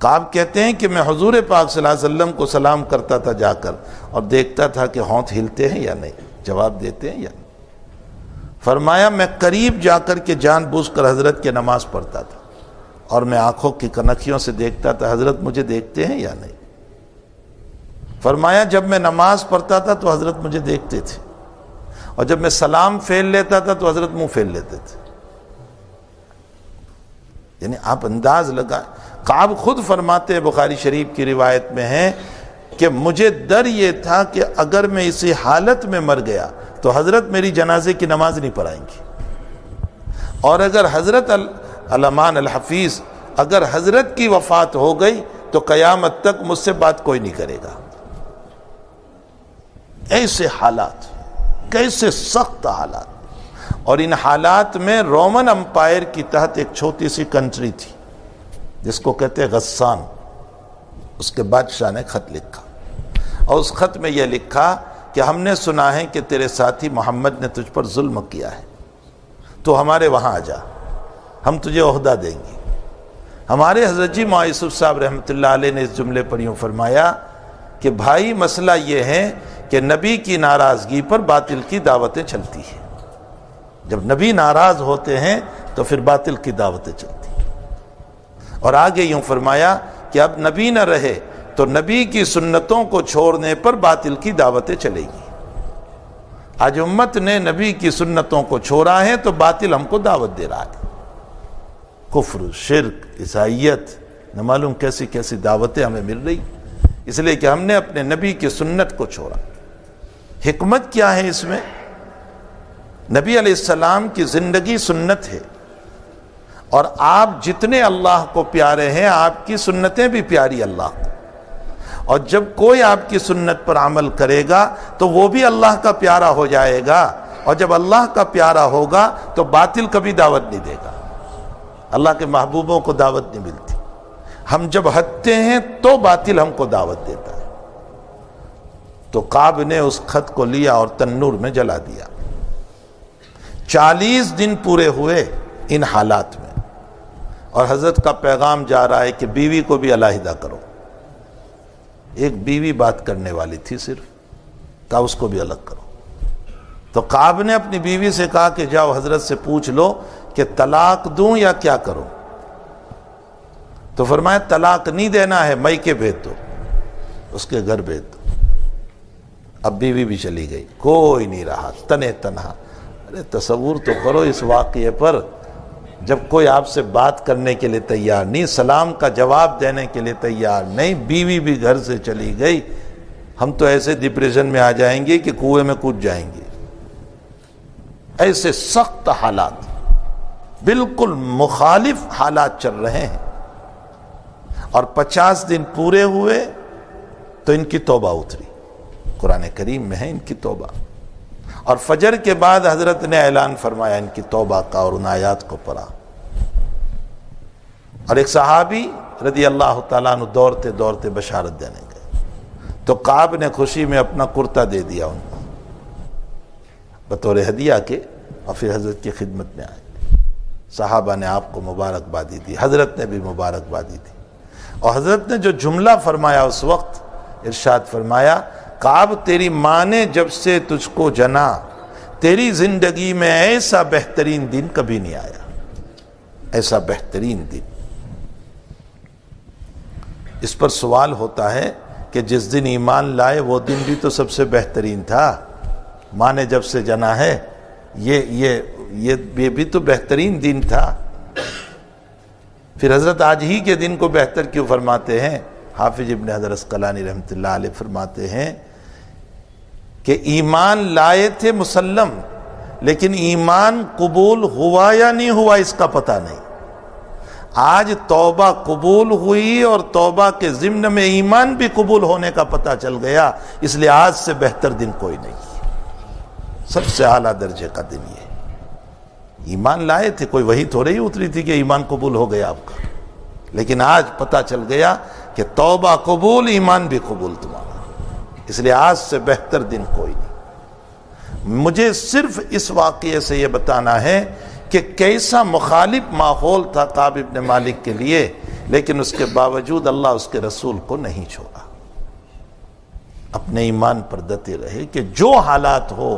کعب کہتے ہیں کہ میں حضور پاک صلی اللہ علیہ وسلم کو سلام کرتا تھا جا کر، اور دیکھتا تھا کہ ہونٹ ہلتے ہیں یا نہیں، جواب دیتے ہیں یا نہیں۔ فرمایا میں قریب جا کر کے جان بوجھ کر حضرت کی نماز پڑھتا تھا اور میں آنکھوں کی کنکھیوں سے دیکھتا تھا حضرت مجھے دیکھتے ہیں یا نہیں۔ فرمایا جب میں نماز پڑھتا تھا تو حضرت مجھے دیکھتے تھے، اور جب میں سلام پھیل لیتا تھا تو حضرت منہ پھیل لیتے تھے۔ یعنی آپ انداز لگائیں، کعب خود فرماتے ہیں، بخاری شریف کی روایت میں ہے کہ مجھے ڈر یہ تھا کہ اگر میں اسی حالت میں مر گیا تو حضرت میری جنازے کی نماز نہیں پڑھائیں گی، اور اگر حضرت علمان الحفیظ اگر حضرت کی وفات ہو گئی تو قیامت تک مجھ سے بات کوئی نہیں کرے گا۔ ایسے حالات، کیسے سخت حالات، اور ان حالات میں رومن امپائر کی تحت ایک چھوٹی سی کنٹری تھی جس کو کہتے ہیں غسان، اس کے بادشاہ نے خط لکھا، اور اس خط میں یہ لکھا کہ ہم نے سنا ہے کہ تیرے ساتھی محمد نے تجھ پر ظلم کیا ہے، تو ہمارے وہاں آ جا، ہم تجھے عہدہ دیں گے۔ ہمارے حضرت جی مولانا یوسف صاحب رحمۃ اللہ علیہ نے اس جملے پر یوں فرمایا کہ بھائی مسئلہ یہ ہے کہ نبی کی ناراضگی پر باطل کی دعوتیں چلتی ہیں، جب نبی ناراض ہوتے ہیں تو پھر باطل کی دعوتیں چلتی ہیں۔ اور آگے یوں فرمایا کہ اب نبی نہ رہے تو نبی کی سنتوں کو چھوڑنے پر باطل کی دعوتیں چلے گی۔ آج امت نے نبی کی سنتوں کو چھوڑا ہے تو باطل ہم کو دعوت دے رہا ہے، کفر، شرک، عیسائیت، نہ معلوم کیسی کیسی دعوتیں ہمیں مل رہی، اس لیے کہ ہم نے اپنے نبی کی سنت کو چھوڑا۔ حکمت کیا ہے اس میں؟ نبی علیہ السلام کی زندگی سنت ہے، اور آپ جتنے اللہ کو پیارے ہیں آپ کی سنتیں بھی پیاری اللہ کو، اور جب کوئی آپ کی سنت پر عمل کرے گا تو وہ بھی اللہ کا پیارا ہو جائے گا، اور جب اللہ کا پیارا ہوگا تو باطل کبھی دعوت نہیں دے گا، اللہ کے محبوبوں کو دعوت نہیں ملتی۔ ہم جب ہٹتے ہیں تو باطل ہم کو دعوت دیتا ہے۔ تو کعب نے اس خط کو لیا اور تنور میں جلا دیا۔ 40 دن پورے ہوئے ان حالات میں، اور حضرت کا پیغام جا رہا ہے کہ بیوی کو بھی علیحدہ کرو۔ ایک بیوی بات کرنے والی تھی صرف، کہا اس کو بھی الگ کرو۔ تو کعب نے اپنی بیوی سے کہا کہ جاؤ حضرت سے پوچھ لو کہ طلاق دوں یا کیا کروں۔ تو فرمایا طلاق نہیں دینا ہے، میکے بھیج دو، اس کے گھر بھیج دو۔ اب بیوی بھی چلی گئی، کوئی نہیں رہا، تنے تنہا۔ ارے تصور تو کرو اس واقعے پر، جب کوئی آپ سے بات کرنے کے لیے تیار نہیں، سلام کا جواب دینے کے لیے تیار نہیں، بیوی بھی گھر سے چلی گئی، ہم تو ایسے ڈپریشن میں آ جائیں گے کہ کنویں میں کود جائیں گے۔ ایسے سخت حالات، بالکل مخالف حالات چل رہے ہیں، اور 50 دن پورے ہوئے تو ان کی توبہ اتری۔ قرآن کریم میں ہے ان کی توبہ، اور فجر کے بعد حضرت نے اعلان فرمایا ان کی توبہ کا، اور ان آیات کو پڑھا۔ اور ایک صحابی رضی اللہ تعالیٰ عنہ دوڑتے دوڑتے بشارت دینے گئے، تو کعب نے خوشی میں اپنا کرتا دے دیا ان کو بطور ہدیہ کے، اور پھر حضرت کی خدمت میں آئے۔ صحابہ نے آپ کو مبارکبادی دی، حضرت نے بھی مبارکبادی دی، اور حضرت نے جو جملہ فرمایا اس وقت، ارشاد فرمایا کعب تیری ماں نے جب سے تجھ کو جنا، تیری زندگی میں ایسا بہترین دن کبھی نہیں آیا، ایسا بہترین دن۔ اس پر سوال ہوتا ہے کہ جس دن ایمان لائے وہ دن بھی تو سب سے بہترین تھا، ماں نے جب سے جنا ہے یہ بھی تو بہترین دن تھا، پھر حضرت آج ہی کے دن کو بہتر کیوں فرماتے ہیں؟ حافظ ابن حجر عسقلانی رحمۃ اللہ علیہ فرماتے ہیں کہ ایمان لائے تھے مسلم، لیکن ایمان قبول ہوا یا نہیں ہوا اس کا پتہ نہیں۔ آج توبہ قبول ہوئی اور توبہ کے ضمن میں ایمان بھی قبول ہونے کا پتہ چل گیا، اس لیے آج سے بہتر دن کوئی نہیں، سب سے اعلیٰ درجے کا دن یہ۔ ایمان لائے تھے، کوئی وحی تھوڑے ہی اتری تھی کہ ایمان قبول ہو گیا آپ کا، لیکن آج پتہ چل گیا کہ توبہ قبول، ایمان بھی قبول تمہارا، اس لیے آج سے بہتر دن کوئی نہیں۔ مجھے صرف اس واقعے سے یہ بتانا ہے کہ کیسا مخالف ماحول تھا کعب بن مالک کے لیے، لیکن اس کے باوجود اللہ اس کے رسول کو نہیں چھوڑا، اپنے ایمان پر ڈٹے رہے کہ جو حالات ہو،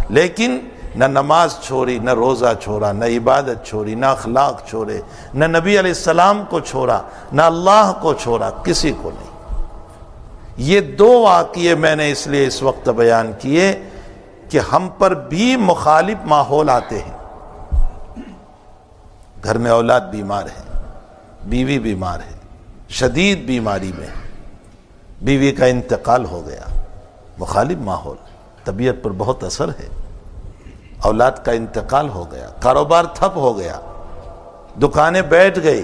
لیکن نہ نماز چھوڑی، نہ روزہ چھوڑا، نہ عبادت چھوڑی، نہ اخلاق چھوڑے، نہ نبی علیہ السلام کو چھوڑا، نہ اللہ کو چھوڑا، کسی کو نہیں۔ یہ دو واقعے میں نے اس لیے اس وقت بیان کیے کہ ہم پر بھی مخالف ماحول آتے ہیں۔ گھر میں اولاد بیمار ہے، بیوی بیمار ہے، شدید بیماری میں، بیوی کا انتقال ہو گیا، مخالف ماحول، طبیعت پر بہت اثر ہے، اولاد کا انتقال ہو گیا، کاروبار ٹھپ ہو گیا، دکانیں بیٹھ گئی،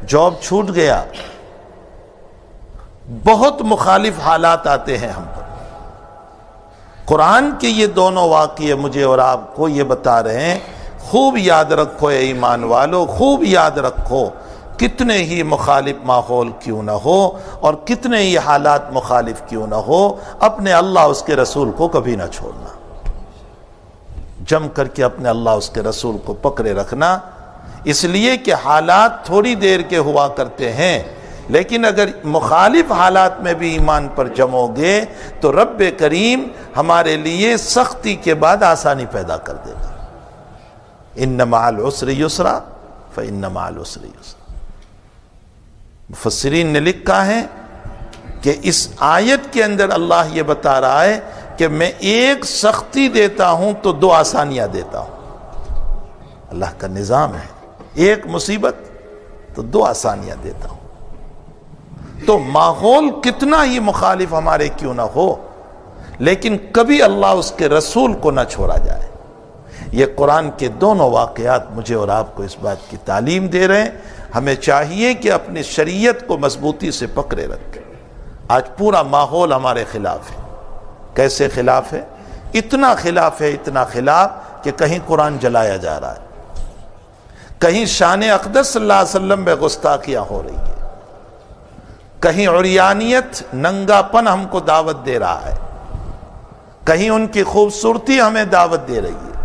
جاب چھوٹ گیا، بہت مخالف حالات آتے ہیں ہم پر۔ قرآن کے یہ دونوں واقعے مجھے اور آپ کو یہ بتا رہے ہیں، خوب یاد رکھو اے ایمان والو، خوب یاد رکھو، کتنے ہی مخالف ماحول کیوں نہ ہو اور کتنے ہی حالات مخالف کیوں نہ ہو، اپنے اللہ اس کے رسول کو کبھی نہ چھوڑنا، جم کر کے اپنے اللہ اس کے رسول کو پکڑے رکھنا، اس لیے کہ حالات تھوڑی دیر کے ہوا کرتے ہیں، لیکن اگر مخالف حالات میں بھی ایمان پر جمو گے تو رب کریم ہمارے لیے سختی کے بعد آسانی پیدا کر دے گا۔ ان مع العسر یسرا فان مع العسر یسرا۔ مفسرین نے لکھا ہے کہ اس آیت کے اندر اللہ یہ بتا رہا ہے کہ میں ایک سختی دیتا ہوں تو دو آسانیاں دیتا ہوں۔ اللہ کا نظام ہے، ایک مصیبت تو دو آسانیاں دیتا ہوں۔ تو ماحول کتنا ہی مخالف ہمارے کیوں نہ ہو، لیکن کبھی اللہ اس کے رسول کو نہ چھوڑا جائے۔ یہ قرآن کے دونوں واقعات مجھے اور آپ کو اس بات کی تعلیم دے رہے ہیں۔ ہمیں چاہیے کہ اپنی شریعت کو مضبوطی سے پکڑے رکھیں۔ آج پورا ماحول ہمارے خلاف ہے۔ کیسے خلاف ہے؟ اتنا خلاف ہے، اتنا خلاف کہ کہیں قرآن جلایا جا رہا ہے، کہیں شان اقدس صلی اللہ علیہ وسلم میں گستاخیاں ہو رہی ہے، کہیں عریانیت، ننگا پن ہم کو دعوت دے رہا ہے، کہیں ان کی خوبصورتی ہمیں دعوت دے رہی ہے،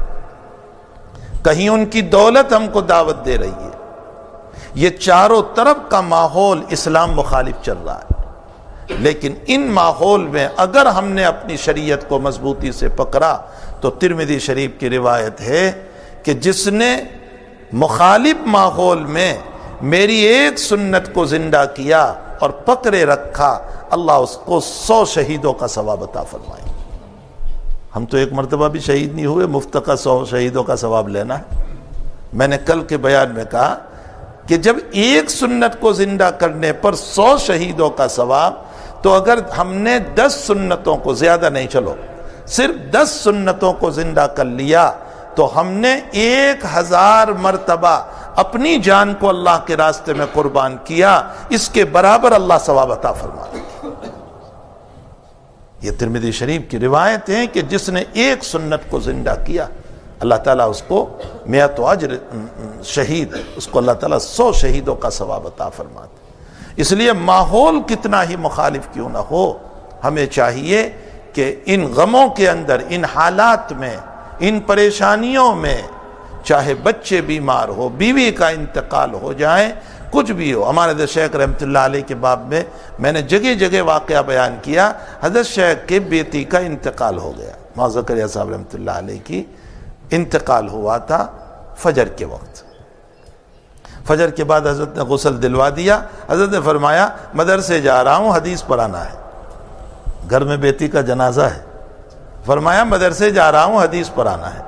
کہیں ان کی دولت ہم کو دعوت دے رہی ہے۔ یہ چاروں طرف کا ماحول اسلام مخالف چل رہا ہے، لیکن ان ماحول میں اگر ہم نے اپنی شریعت کو مضبوطی سے پکڑا تو ترمذی شریف کی روایت ہے کہ جس نے مخالف ماحول میں میری ایک سنت کو زندہ کیا اور پکڑے رکھا، اللہ اس کو 100 شہیدوں کا ثواب عطا فرمائے۔ ہم تو ایک مرتبہ بھی شہید نہیں ہوئے، مفت کا 100 شہیدوں کا ثواب لینا ہے۔ میں نے کل کے بیان میں کہا کہ جب ایک سنت کو زندہ کرنے پر 100 شہیدوں کا ثواب، تو اگر ہم نے 10 سنتوں کو، زیادہ نہیں، چلو صرف 10 سنتوں کو زندہ کر لیا تو ہم نے 1000 مرتبہ اپنی جان کو اللہ کے راستے میں قربان کیا، اس کے برابر اللہ ثواب عطا فرما دے۔ یہ ترمذی شریف کی روایت ہے کہ جس نے ایک سنت کو زندہ کیا، اللہ تعالیٰ اس کو 100 اجر شہید، اس کو اللہ تعالیٰ 100 شہیدوں کا ثواب عطا فرماتے۔ اس لیے ماحول کتنا ہی مخالف کیوں نہ ہو، ہمیں چاہیے کہ ان غموں کے اندر، ان حالات میں، ان پریشانیوں میں، چاہے بچے بیمار ہو، بیوی کا انتقال ہو جائے، کچھ بھی ہو۔ ہمارے حضرت شیخ رحمۃ اللہ علیہ کے باب میں نے جگہ جگہ واقعہ بیان کیا، حضرت شیخ کے بیٹی کا انتقال ہو گیا، مولانا زکریا صاحب رحمۃ اللہ علیہ کی انتقال ہوا تھا فجر کے وقت۔ فجر کے بعد حضرت نے غسل دلوا دیا، حضرت نے فرمایا مدرسے جا رہا ہوں، حدیث پڑھانا ہے۔ گھر میں بیٹی کا جنازہ ہے، فرمایا مدرسے جا رہا ہوں، حدیث پڑھانا ہے،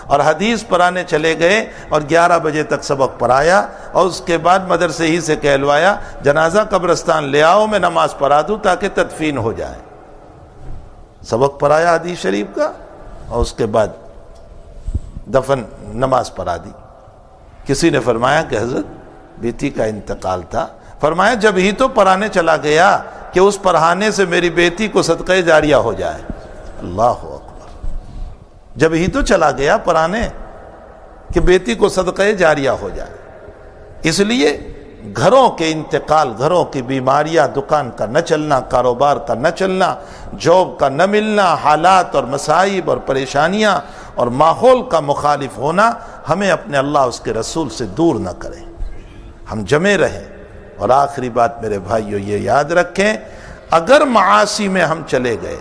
اور حدیث پڑھانے چلے گئے اور 11 بجے تک سبق پڑھایا، اور اس کے بعد مدرسے ہی سے کہلوایا جنازہ قبرستان لے آؤ، میں نماز پڑھا دوں تاکہ تدفین ہو جائے۔ سبق پڑھایا حدیث شریف کا، اور اس کے بعد دفن نماز پڑھا دی۔ کسی نے فرمایا کہ حضرت بیٹی کا انتقال تھا، فرمایا جب ہی تو پڑھانے چلا گیا کہ اس پڑھانے سے میری بیٹی کو صدقہ جاریہ ہو جائے۔ اللہ اکبر، جب ہی تو چلا گیا پڑھانے کہ بیٹی کو صدقہ جاریہ ہو جائے۔ اس لیے گھروں کے انتقال، گھروں کی بیماریاں، دکان کا نہ چلنا، کاروبار کا نہ چلنا، جاب کا نہ ملنا، حالات اور مصائب اور پریشانیاں اور ماحول کا مخالف ہونا ہمیں اپنے اللہ اس کے رسول سے دور نہ کریں، ہم جمے رہیں۔ اور آخری بات میرے بھائیو یہ یاد رکھیں، اگر معاصی میں ہم چلے گئے،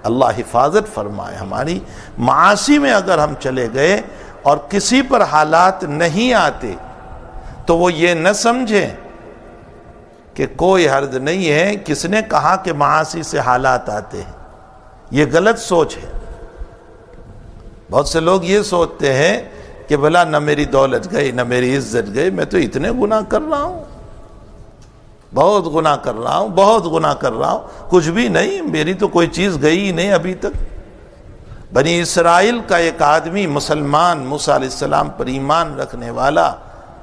اللہ حفاظت فرمائے ہماری۔ معاصی میں اگر ہم چلے گئے اور کسی پر حالات نہیں آتے تو وہ یہ نہ سمجھیں کہ کوئی حرج نہیں ہے، کس نے کہا کہ معاصی سے حالات آتے ہیں، یہ غلط سوچ ہے۔ بہت سے لوگ یہ سوچتے ہیں کہ بھلا نہ میری دولت گئی نہ میری عزت گئی، میں تو اتنے گناہ کر رہا ہوں، بہت گناہ کر رہا ہوں، بہت گناہ کر رہا ہوں، کچھ بھی نہیں، میری تو کوئی چیز گئی ہی نہیں ابھی تک۔ بنی اسرائیل کا ایک آدمی مسلمان، موسیٰ علیہ السلام پر ایمان رکھنے والا،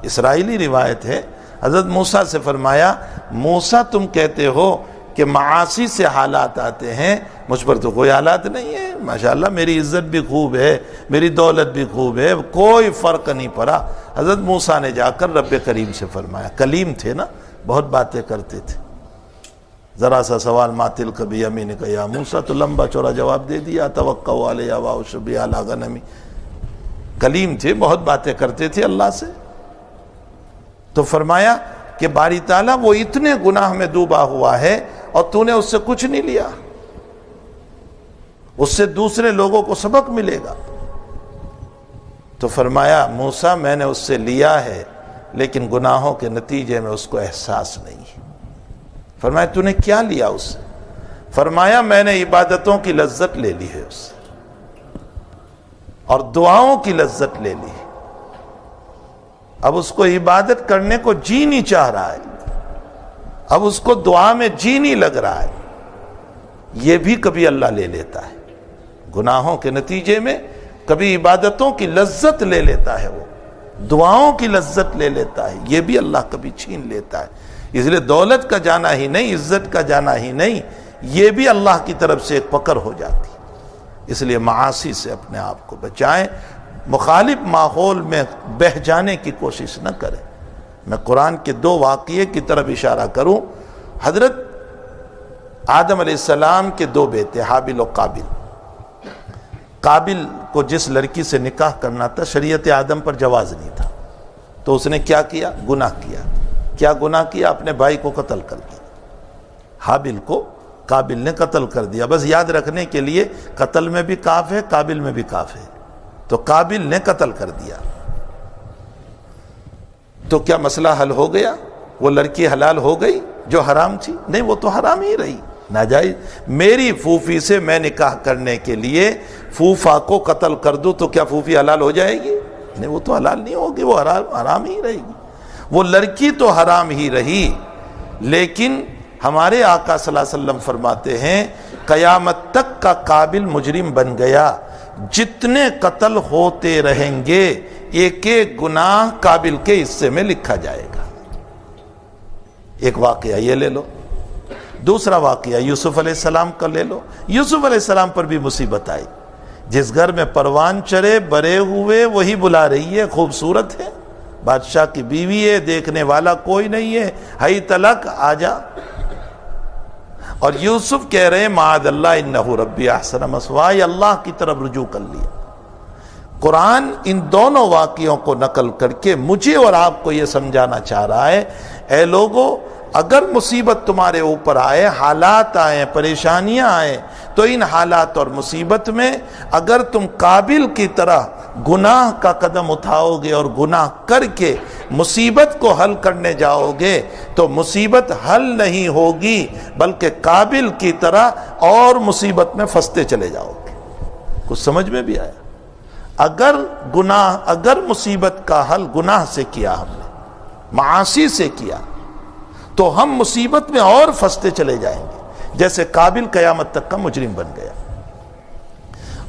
اسرائیلی روایت ہے، حضرت موسیٰ سے فرمایا موسیٰ تم کہتے ہو کہ معاصی سے حالات آتے ہیں، مجھ پر تو کوئی حالات نہیں ہے، ماشاءاللہ میری عزت بھی خوب ہے، میری دولت بھی خوب ہے، کوئی فرق نہیں پڑا۔ حضرت موسیٰ نے جا کر رب کریم سے فرمایا، کلیم تھے نا، بہت باتیں کرتے تھے، ذرا سا سوال ما تلک بیمینک یا موسیٰ تو لمبا چوڑا جواب دے دیا، توکل علی واؤشبی علی غنمی، کلیم تھے، بہت باتیں کرتے تھے اللہ سے۔ تو فرمایا کہ باری تعالیٰ وہ اتنے گناہ میں ڈوبا ہوا ہے اور تو نے اس سے کچھ نہیں لیا، اس سے دوسرے لوگوں کو سبق ملے گا۔ تو فرمایا موسیٰ میں نے اس سے لیا ہے لیکن گناہوں کے نتیجے میں اس کو احساس نہیں ہے۔ فرمایا تو نے کیا لیا اس سے؟ فرمایا میں نے عبادتوں کی لذت لے لی ہے اس سے اور دعاؤں کی لذت لے لی ہے، اب اس کو عبادت کرنے کو جی نہیں چاہ رہا ہے، اب اس کو دعا میں جی نہیں لگ رہا ہے۔ یہ بھی کبھی اللہ لے لیتا ہے، گناہوں کے نتیجے میں کبھی عبادتوں کی لذت لے لیتا ہے، وہ دعاؤں کی لذت لے لیتا ہے، یہ بھی اللہ کبھی چھین لیتا ہے۔ اس لیے دولت کا جانا ہی نہیں، عزت کا جانا ہی نہیں، یہ بھی اللہ کی طرف سے ایک پکڑ ہو جاتی ہے۔ اس لیے معاصی سے اپنے آپ کو بچائیں، مخالف ماحول میں بہہ جانے کی کوشش نہ کریں۔ میں قرآن کے 2 واقعے کی طرف اشارہ کروں۔ حضرت آدم علیہ السلام کے 2 بیٹے حابل و قابل، قابل کو جس لڑکی سے نکاح کرنا تھا شریعت آدم پر جواز نہیں تھا، تو اس نے کیا کیا؟ گناہ کیا۔ کیا گناہ کیا؟ اپنے بھائی کو قتل کر دیا۔ حابل کو قابل نے قتل کر دیا۔ بس یاد رکھنے کے لیے قتل میں بھی کاف ہے، قابل میں بھی کاف ہے، تو قابل نے قتل کر دیا۔ تو کیا مسئلہ حل ہو گیا؟ وہ لڑکی حلال ہو گئی جو حرام تھی؟ نہیں، وہ تو حرام ہی رہی، ناجائز۔ میری پھوپھی سے میں نکاح کرنے کے لیے پھوفا کو قتل کر دوں تو کیا پھوپھی حلال ہو جائے گی؟ نہیں، وہ تو حلال نہیں ہوگی، وہ حرام ہی رہے گی۔ وہ لڑکی تو حرام ہی رہی، لیکن ہمارے آقا صلی اللہ علیہ وسلم فرماتے ہیں قیامت تک کا قابل مجرم بن گیا، جتنے قتل ہوتے رہیں گے ایک ایک گناہ قابل کے حصے میں لکھا جائے گا۔ ایک واقعہ یہ لے لو، دوسرا واقعہ یوسف علیہ السلام کا لے لو۔ یوسف علیہ السلام پر بھی مصیبت آئی، جس گھر میں پروان چڑھے برے ہوئے وہی بلا رہی ہے، خوبصورت ہے، بادشاہ کی بیوی ہے، دیکھنے والا کوئی نہیں ہے، ہائی تلک آ جا۔ اور یوسف کہہ رہے ہیں معاذ اللہ انہ ربی احسن مثوایا، اللہ کی طرف رجوع کر لیا۔ قرآن ان دونوں واقعوں کو نقل کر کے مجھے اور آپ کو یہ سمجھانا چاہ رہا ہے، اے لوگو اگر مصیبت تمہارے اوپر آئے، حالات آئیں، پریشانیاں آئیں، تو ان حالات اور مصیبت میں اگر تم قابل کی طرح گناہ کا قدم اٹھاؤ گے اور گناہ کر کے مصیبت کو حل کرنے جاؤ گے تو مصیبت حل نہیں ہوگی، بلکہ قابل کی طرح اور مصیبت میں پھنستے چلے جاؤ گے۔ کچھ سمجھ میں بھی آیا؟ اگر مصیبت کا حل گناہ سے کیا، ہم نے معاصی سے کیا، تو ہم مصیبت میں اور پھنستے چلے جائیں گے، جیسے قابل قیامت تک کا مجرم بن گیا۔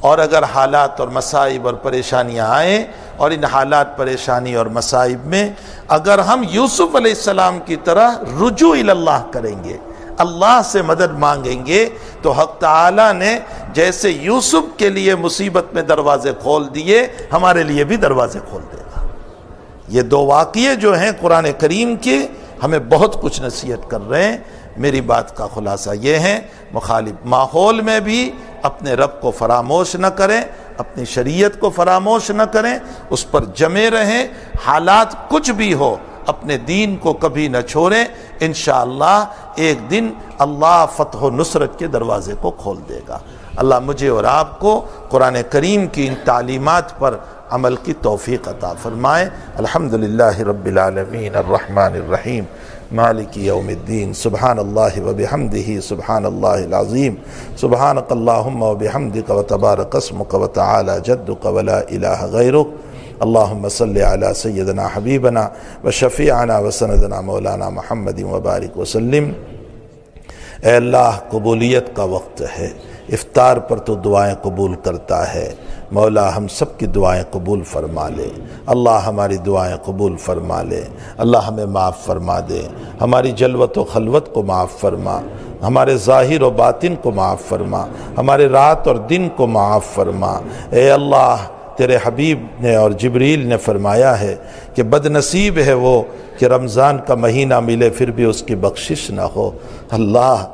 اور اگر حالات اور مصائب اور پریشانیاں آئیں اور ان حالات پریشانی اور مصائب میں اگر ہم یوسف علیہ السلام کی طرح رجوع اللہ کریں گے، اللہ سے مدد مانگیں گے، تو حق تعالی نے جیسے یوسف کے لیے مصیبت میں دروازے کھول دیے، ہمارے لیے بھی دروازے کھول دے گا۔ یہ 2 واقعے جو ہیں قرآن کریم کے ہمیں بہت کچھ نصیحت کر رہے ہیں۔ میری بات کا خلاصہ یہ ہے، مخالف ماحول میں بھی اپنے رب کو فراموش نہ کریں، اپنی شریعت کو فراموش نہ کریں، اس پر جمے رہیں، حالات کچھ بھی ہو اپنے دین کو کبھی نہ چھوڑیں۔ انشاءاللہ ایک دن اللہ فتح و نصرت کے دروازے کو کھول دے گا۔ اللہ مجھے اور آپ کو قرآن کریم کی ان تعلیمات پر عمل کی توفیق عطا فرمائے۔ الحمدللہ رب العالمین الرحمن الرحیم مالک یوم الدین، سبحان اللہ و بحمدہ سبحان اللہ العظیم، سبحانک اللہم و بحمدک و تبارک اسمک و تعالی جدک و لا الہ غیرک، اللہم صلی علی سیدنا حبیبنا و شفیعنا و سندنا مولانا محمد و بارک وسلم۔ اے اللہ، قبولیت کا وقت ہے، افطار پر تو دعائیں قبول کرتا ہے، مولا ہم سب کی دعائیں قبول فرما لے، اللہ ہماری دعائیں قبول فرما لے، اللہ ہمیں معاف فرما دے، ہماری جلوت و خلوت کو معاف فرما، ہمارے ظاہر و باطن کو معاف فرما، ہمارے رات اور دن کو معاف فرما۔ اے اللہ، تیرے حبیب نے اور جبریل نے فرمایا ہے کہ بد نصیب ہے وہ کہ رمضان کا مہینہ ملے پھر بھی اس کی بخشش نہ ہو۔ اللہ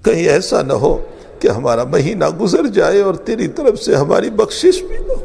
کہیں ایسا نہ ہو کہ ہمارا مہینہ گزر جائے اور تیری طرف سے ہماری بخشش بھی نہ ہو۔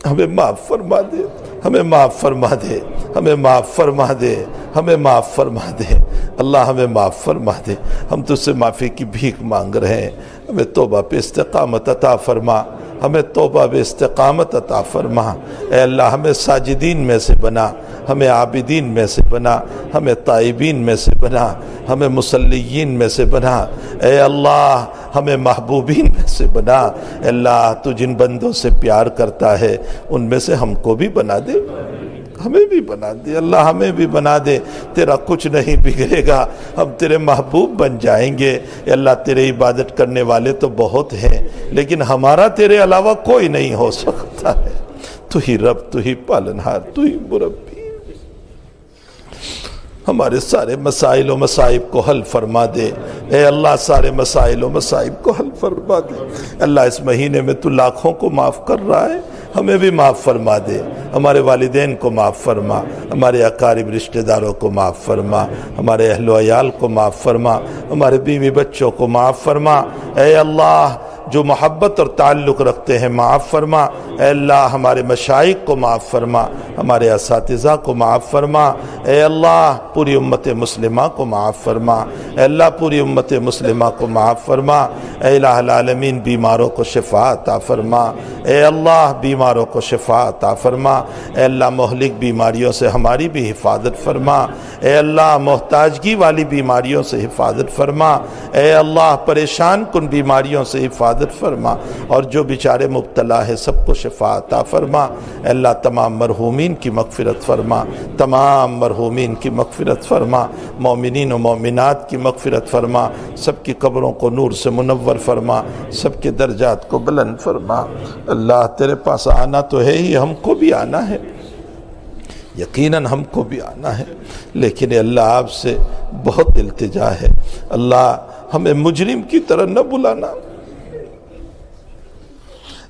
ہمیں معاف فرما دے، ہمیں معاف فرما دے، ہمیں معاف فرما دے، ہمیں معاف فرما دے، اللہ ہمیں معاف فرما دے۔ ہم تجھ سے معافی کی بھیک مانگ رہے ہیں، ہمیں توبہ پہ استقامت عطا فرما، ہمیں توبہ پہ استقامت عطا فرما۔ اے اللہ، ہمیں ساجدین میں سے بنا، ہمیں عابدین میں سے بنا، ہمیں تائبین میں سے بنا، ہمیں مصلیین میں سے بنا۔ اے اللہ، ہمیں محبوبین میں سے بنا۔ اے اللہ، تو جن بندوں سے پیار کرتا ہے ان میں سے ہم کو بھی بنا دے، ہمیں بھی بنا دے، اللہ ہمیں بھی بنا دے۔ تیرا کچھ نہیں بگڑے گا، ہم تیرے محبوب بن جائیں گے۔ اے اللہ، تیرے عبادت کرنے والے تو بہت ہیں لیکن ہمارا تیرے علاوہ کوئی نہیں ہو سکتا ہے۔ تو ہی رب، تو ہی پالنہار، تو ہی مربی۔ ہمارے سارے مسائل و مصائب کو حل فرما دے۔ اے اللہ، سارے مسائل و مصائب کو حل فرما دے۔ اللہ، اس مہینے میں تو لاکھوں کو معاف کر رہا ہے، ہمیں بھی معاف فرما دے۔ ہمارے والدین کو معاف فرما، ہمارے اقارب رشتہ داروں کو معاف فرما، ہمارے اہل و عیال کو معاف فرما، ہمارے بیوی بچوں کو معاف فرما۔ اے اللہ، جو محبت اور تعلق رکھتے ہیں معاف فرما۔ اے اللہ، ہمارے مشائخ کو معاف فرما، ہمارے اساتذہ کو معاف فرما۔ اے اللہ، پوری امت مسلمہ کو معاف فرما۔ اے اللہ، پوری امت مسلمہ کو معاف فرما۔ اے الہ العالمین، بیماروں کو شفا عطا فرما۔ اے اللہ، بیماروں کو شفا عطا فرما۔ اے اللہ، مہلک بیماریوں سے ہماری بھی حفاظت فرما۔ اے اللہ، محتاجگی والی بیماریوں سے حفاظت فرما۔ اے اللہ، پریشان کن بیماریوں سے حفاظت فرما، اور جو بیچارے مبتلا ہے سب کو شفا عطا فرما۔ اے اللہ، تمام مرحومین کی مغفرت فرما، تمام مرحومین کی مغفرت فرما، مومنین و مومنات کی مغفرت فرما، سب کی قبروں کو نور سے منور فرما، سب کے درجات کو بلند فرما۔ اللہ، تیرے پاس آنا تو ہے ہی، ہم کو بھی آنا ہے، یقیناً ہم کو بھی آنا ہے، لیکن اے اللہ، آپ سے بہت التجا ہے۔ اللہ، ہمیں مجرم کی طرح نہ بلانا،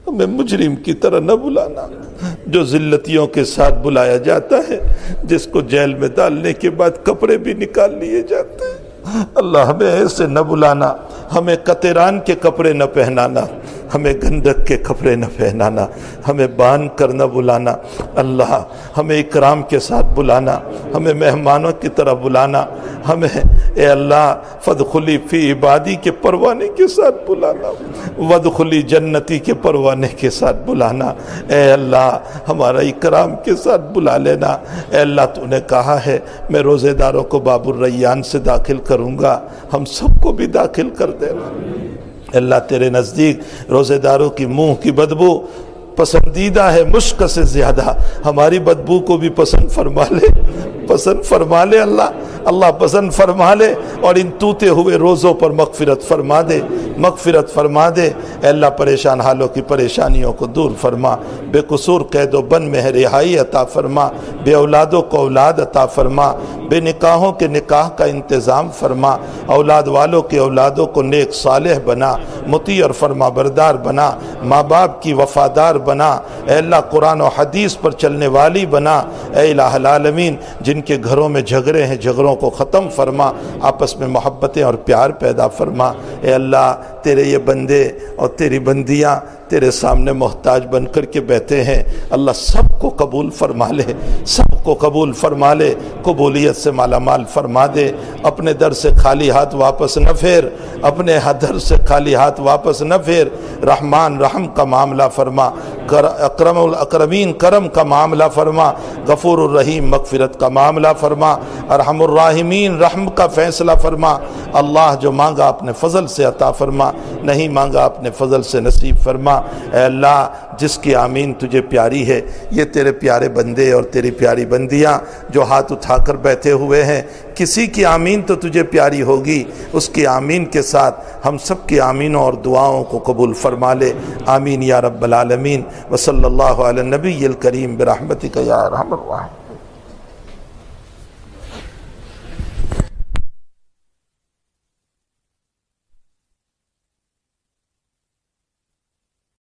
ہمیں مجرم کی طرح نہ بلانا جو ذلتیوں کے ساتھ بلایا جاتا ہے، جس کو جیل میں ڈالنے کے بعد کپڑے بھی نکال لیے جاتے ہیں۔ اللہ، ہمیں ایسے نہ بلانا، ہمیں قطران کے کپڑے نہ پہنانا، ہمیں گندک کے کپڑے نہ پہنانا، ہمیں باندھ کر نہ بلانا۔ اللہ، ہمیں اکرام کے ساتھ بلانا، ہمیں مہمانوں کی طرح بلانا، ہمیں اے اللہ فادخلی فی عبادی کے پروانے کے ساتھ بلانا، وادخلی جنتی کے پروانے کے ساتھ بلانا۔ اے اللہ، ہمارا اکرام کے ساتھ بلا لینا۔ اے اللہ، تو نے کہا ہے میں روزے داروں کو باب الریان سے داخل کروں گا، ہم سب کو بھی داخل کر دینا۔ اللہ، تیرے نزدیک روزے داروں کی منہ کی بدبو پسندیدہ ہے مشک سے زیادہ، ہماری بدبو کو بھی پسند فرما لے، پسند فرما لے۔ اللہ پسند فرما لے، اور ان توتے ہوئے روزوں پر مغفرت فرما دے، مغفرت فرما دے۔ اے اللہ، پریشان حالوں کی پریشانیوں کو دور فرما، بے قصور قید و بند میں رہائی عطا فرما، بے اولادوں کو اولاد عطا فرما، بے نکاحوں کے نکاح کا انتظام فرما، اولاد والوں کے اولادوں کو نیک صالح بنا، مطیع اور فرما بردار بنا، ماں باپ کی وفادار بنا۔ اے اللہ، قرآن و حدیث پر چلنے والی بنا۔ اے الہ العالمین، جن کے گھروں میں جھگڑے ہیں جھگڑوں کو ختم فرما، آپس میں محبتیں اور پیار پیدا فرما۔ اے اللہ، تیرے یہ بندے اور تیری بندیاں تیرے سامنے محتاج بن کر کے بیٹھے ہیں، اللہ سب کو قبول فرما لے، سب کو قبول فرما لے، قبولیت سے مالا مال فرما دے، اپنے در سے خالی ہاتھ واپس نہ پھیر، اپنے در سے خالی ہاتھ واپس نہ پھیر، رحمان رحم کا معاملہ فرما، اکرم الاکرمین کرم کا معاملہ فرما، غفور الرحیم مغفرت کا معاملہ فرما، ارحم الراحمین رحم کا فیصلہ فرما۔ اللہ جو مانگا اپنے فضل سے عطا فرما، نہیں مانگا اپنے فضل سے نصیب فرما۔ اے اللہ جس کی آمین تجھے پیاری ہے، یہ تیرے پیارے بندے اور تیری پیاری بندیاں جو ہاتھ اٹھا کر بیٹھے ہوئے ہیں، کسی کی آمین تو تجھے پیاری ہوگی، اس کی آمین کے ساتھ ہم سب کی آمینوں اور دعاؤں کو قبول فرما لے، آمین یا رب العالمین۔ وصلی اللہ علی النبی الکریم برحمتک یا ارحم الراحمین۔